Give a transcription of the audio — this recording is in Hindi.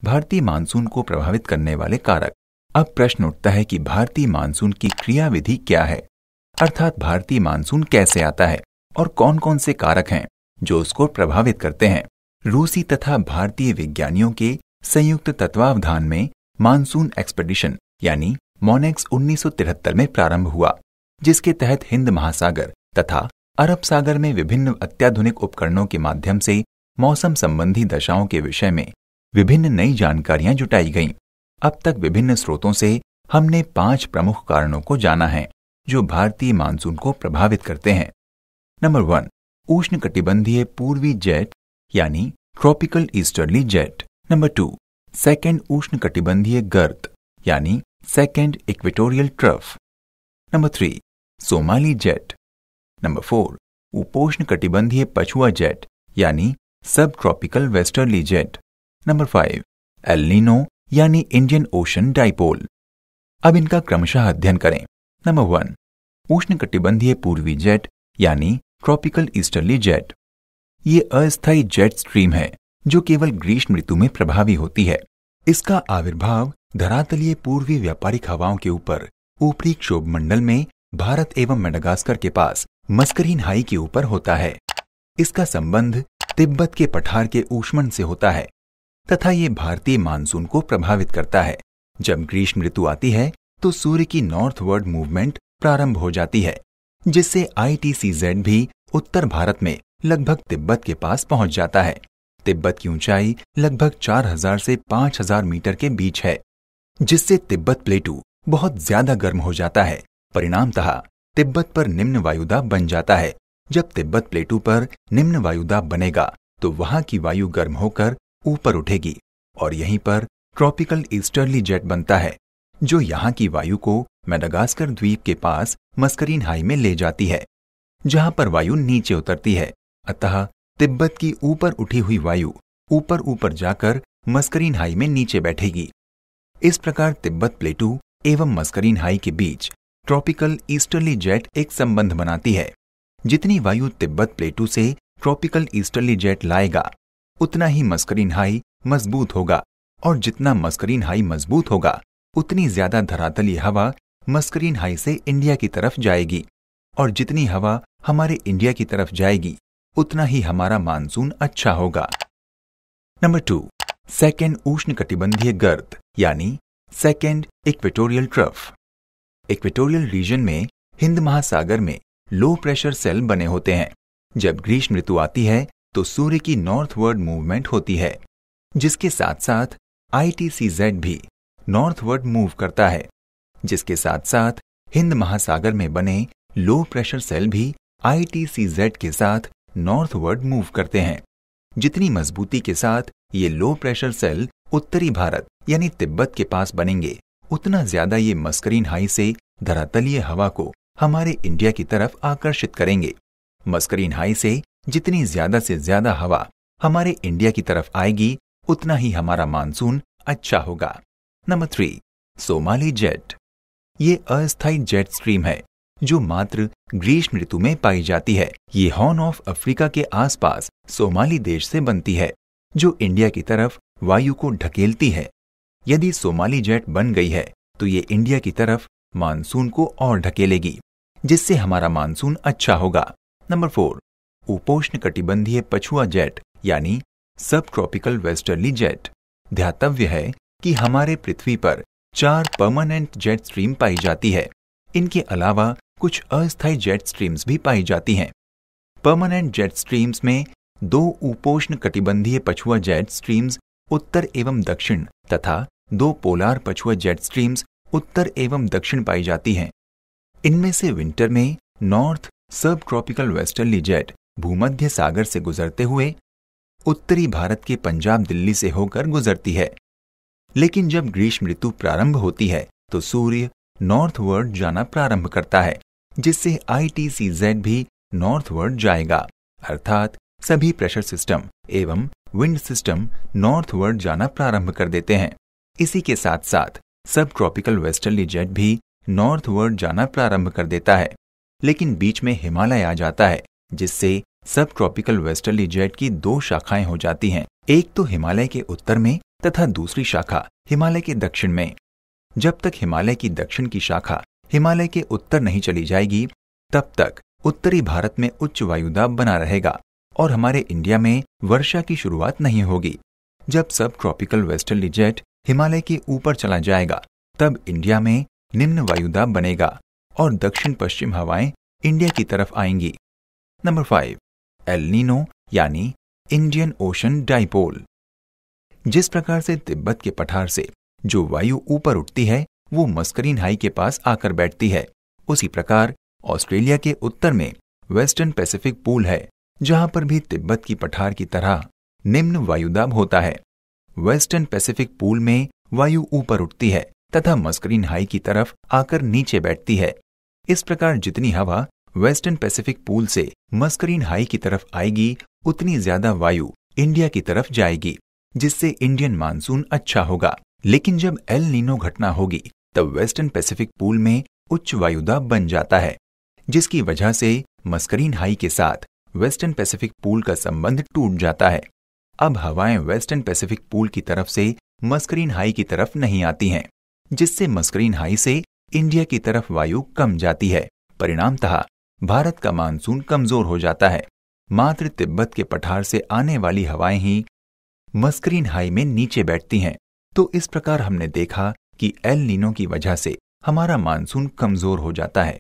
भारतीय मानसून को प्रभावित करने वाले कारक। अब प्रश्न उठता है कि भारतीय मानसून की क्रियाविधि क्या है, अर्थात भारतीय मानसून कैसे आता है और कौन कौन से कारक हैं जो उसको प्रभावित करते हैं। रूसी तथा भारतीय विज्ञानियों के संयुक्त तत्वावधान में मानसून एक्सपेडिशन यानी मॉनेक्स 1973 में प्रारंभ हुआ, जिसके तहत हिंद महासागर तथा अरब सागर में विभिन्न अत्याधुनिक उपकरणों के माध्यम से मौसम संबंधी दशाओं के विषय में विभिन्न नई जानकारियां जुटाई गईं। अब तक विभिन्न स्रोतों से हमने 5 प्रमुख कारणों को जाना है जो भारतीय मानसून को प्रभावित करते हैं। नंबर 1, उष्णकटिबंधीय पूर्वी जेट यानी tropical easterly jet. Number 2, second उष्णकटिबंधीय गर्त यानी second equatorial trough. Number 3, Somali jet. Number 4, उपोष्णकटिबंधीय पछुआ जेट यानी सब tropical westerly jet. Number 5, El Nino यानी इंडियन ओशन डाइपोल। अब इनका क्रमशः अध्ययन करें। नंबर 1, उष्णकटिबंधीय पूर्वी जेट यानी ट्रॉपिकल ईस्टर्ली जेट। ये अस्थायी जेट स्ट्रीम है जो केवल ग्रीष्म ऋतु में प्रभावी होती है। इसका आविर्भाव धरातलीय पूर्वी व्यापारिक हवाओं के ऊपर ऊपरी क्षोभ मंडल में भारत एवं मेडागास्कर के पास मस्करीन हाई के ऊपर होता है। इसका संबंध तिब्बत के पठार के ऊष्मन से होता है तथा ये भारतीय मानसून को प्रभावित करता है। जब ग्रीष्म ऋतु आती है तो सूर्य की नॉर्थवर्ड मूवमेंट प्रारंभ हो जाती है, जिससे ITCZ भी उत्तर भारत में लगभग तिब्बत के पास पहुंच जाता है। तिब्बत की ऊंचाई लगभग 4000 से 5000 मीटर के बीच है, जिससे तिब्बत प्लेटू बहुत ज्यादा गर्म हो जाता है। परिणामतः तिब्बत पर निम्न वायुदाब बन जाता है। जब तिब्बत प्लेटू पर निम्न वायुदाब बनेगा तो वहां की वायु गर्म होकर ऊपर उठेगी और यहीं पर ट्रॉपिकल ईस्टर्ली जेट बनता है, जो यहाँ की वायु को मेडागास्कर द्वीप के पास मस्करीन हाई में ले जाती है, जहां पर वायु नीचे उतरती है। अतः तिब्बत की ऊपर उठी हुई वायु ऊपर ऊपर जाकर मस्करीन हाई में नीचे बैठेगी। इस प्रकार तिब्बत प्लेटू एवं मस्करीन हाई के बीच ट्रॉपिकल ईस्टर्ली जेट एक संबंध बनाती है। जितनी वायु तिब्बत प्लेटू से ट्रॉपिकल ईस्टर्ली जेट लाएगा, उतना ही मस्करीन हाई मजबूत होगा, और जितना मस्करीन हाई मजबूत होगा उतनी ज्यादा धरातलीय हवा मस्करीन हाई से इंडिया की तरफ जाएगी, और जितनी हवा हमारे इंडिया की तरफ जाएगी उतना ही हमारा मानसून अच्छा होगा। नंबर 2, सेकेंड उष्णकटिबंधीय गर्त यानी second equatorial trough. Equatorial region में हिंद महासागर में लो प्रेशर सेल बने होते हैं। जब ग्रीष्म ऋतु आती है तो सूर्य की नॉर्थवर्ड मूवमेंट होती है, जिसके साथ साथ ITCZ भी नॉर्थवर्ड मूव करता है, जिसके साथ साथ हिंद महासागर में बने लो प्रेशर सेल भी ITCZ के साथ नॉर्थवर्ड मूव करते हैं। जितनी मजबूती के साथ ये लो प्रेशर सेल उत्तरी भारत यानी तिब्बत के पास बनेंगे, उतना ज्यादा ये मस्करीन हाई से धरातलीय हवा को हमारे इंडिया की तरफ आकर्षित करेंगे। मस्करीन हाई से जितनी ज्यादा से ज्यादा हवा हमारे इंडिया की तरफ आएगी, उतना ही हमारा मानसून अच्छा होगा। Number 3, Somali jet. ये अस्थायी जेट स्ट्रीम है जो मात्र ग्रीष्म ऋतु में पाई जाती है। ये हॉर्न ऑफ अफ्रीका के आसपास सोमाली देश से बनती है, जो इंडिया की तरफ वायु को ढकेलती है। यदि सोमाली जेट बन गई है तो ये इंडिया की तरफ मानसून को और ढकेलेगी, जिससे हमारा मानसून अच्छा होगा। नंबर 4, उपोष्णकटिबंधीय पछुआ जेट यानी सब ट्रॉपिकल वेस्टर्ली जेट। ध्यातव्य है कि हमारे पृथ्वी पर 4 परमानेंट जेट स्ट्रीम पाई जाती है। इनके अलावा कुछ अस्थायी जेट स्ट्रीम्स भी पाई जाती हैं। परमानेंट जेट स्ट्रीम्स में 2 उपोष्णकटिबंधीय पछुआ जेट स्ट्रीम्स उत्तर एवं दक्षिण तथा 2 पोलार पछुआ जेट स्ट्रीम्स उत्तर एवं दक्षिण पाई जाती हैं। इनमें से विंटर में नॉर्थ सब ट्रॉपिकल वेस्टर्ली जेट भूमध्य सागर से गुजरते हुए उत्तरी भारत के पंजाब दिल्ली से होकर गुजरती है। लेकिन जब ग्रीष्म ऋतु प्रारंभ होती है तो सूर्य नॉर्थवर्ड जाना प्रारंभ करता है, जिससे ITCZ भी नॉर्थवर्ड जाएगा, अर्थात सभी प्रेशर सिस्टम एवं विंड सिस्टम नॉर्थवर्ड जाना प्रारंभ कर देते हैं। इसी के साथ साथ सब ट्रॉपिकल वेस्टर्ली जेट भी नॉर्थवर्ड जाना प्रारंभ कर देता है। लेकिन बीच में हिमालय आ जाता है, जिससे सब ट्रॉपिकल वेस्टर्ली जेट की 2 शाखाएं हो जाती हैं। एक तो हिमालय के उत्तर में तथा दूसरी शाखा हिमालय के दक्षिण में। जब तक हिमालय की दक्षिण की शाखा हिमालय के उत्तर नहीं चली जाएगी, तब तक उत्तरी भारत में उच्च वायुदाब बना रहेगा और हमारे इंडिया में वर्षा की शुरुआत नहीं होगी। जब सब ट्रॉपिकल वेस्टर्ली जेट हिमालय के ऊपर चला जाएगा, तब इंडिया में निम्न वायुदाब बनेगा और दक्षिण पश्चिम हवाएं इंडिया की तरफ आएंगी। नंबर 5, एल नीनो यानी इंडियन ओशन डाइपोल। जिस प्रकार से तिब्बत के पठार से जो वायु ऊपर उठती है वो मस्करीन हाई के पास आकर बैठती है, उसी प्रकार ऑस्ट्रेलिया के उत्तर में वेस्टर्न पैसिफिक पूल है, जहां पर भी तिब्बत की पठार की तरह निम्न वायुदाब होता है। वेस्टर्न पैसिफिक पूल में वायु ऊपर उठती है तथा मस्करीन हाई की तरफ आकर नीचे बैठती है। इस प्रकार जितनी हवा वेस्टर्न पैसिफिक पूल से मस्करीन हाई की तरफ आएगी, उतनी ज्यादा वायु इंडिया की तरफ जाएगी, जिससे इंडियन मानसून अच्छा होगा। लेकिन जब एल नीनो घटना होगी, तब वेस्टर्न पैसिफिक पूल में उच्च वायुदाब बन जाता है, जिसकी वजह से मस्करीन हाई के साथ वेस्टर्न पैसिफिक पूल का संबंध टूट जाता है। अब हवाएं वेस्टर्न पैसिफिक पूल की तरफ से मस्करीन हाई की तरफ नहीं आती हैं, जिससे मस्करीन हाई से इंडिया की तरफ वायु कम जाती है। परिणामतः भारत का मानसून कमजोर हो जाता है। मात्र तिब्बत के पठार से आने वाली हवाएं ही मस्करीन हाई में नीचे बैठती हैं। तो इस प्रकार हमने देखा कि एल नीनो की वजह से हमारा मानसून कमजोर हो जाता है।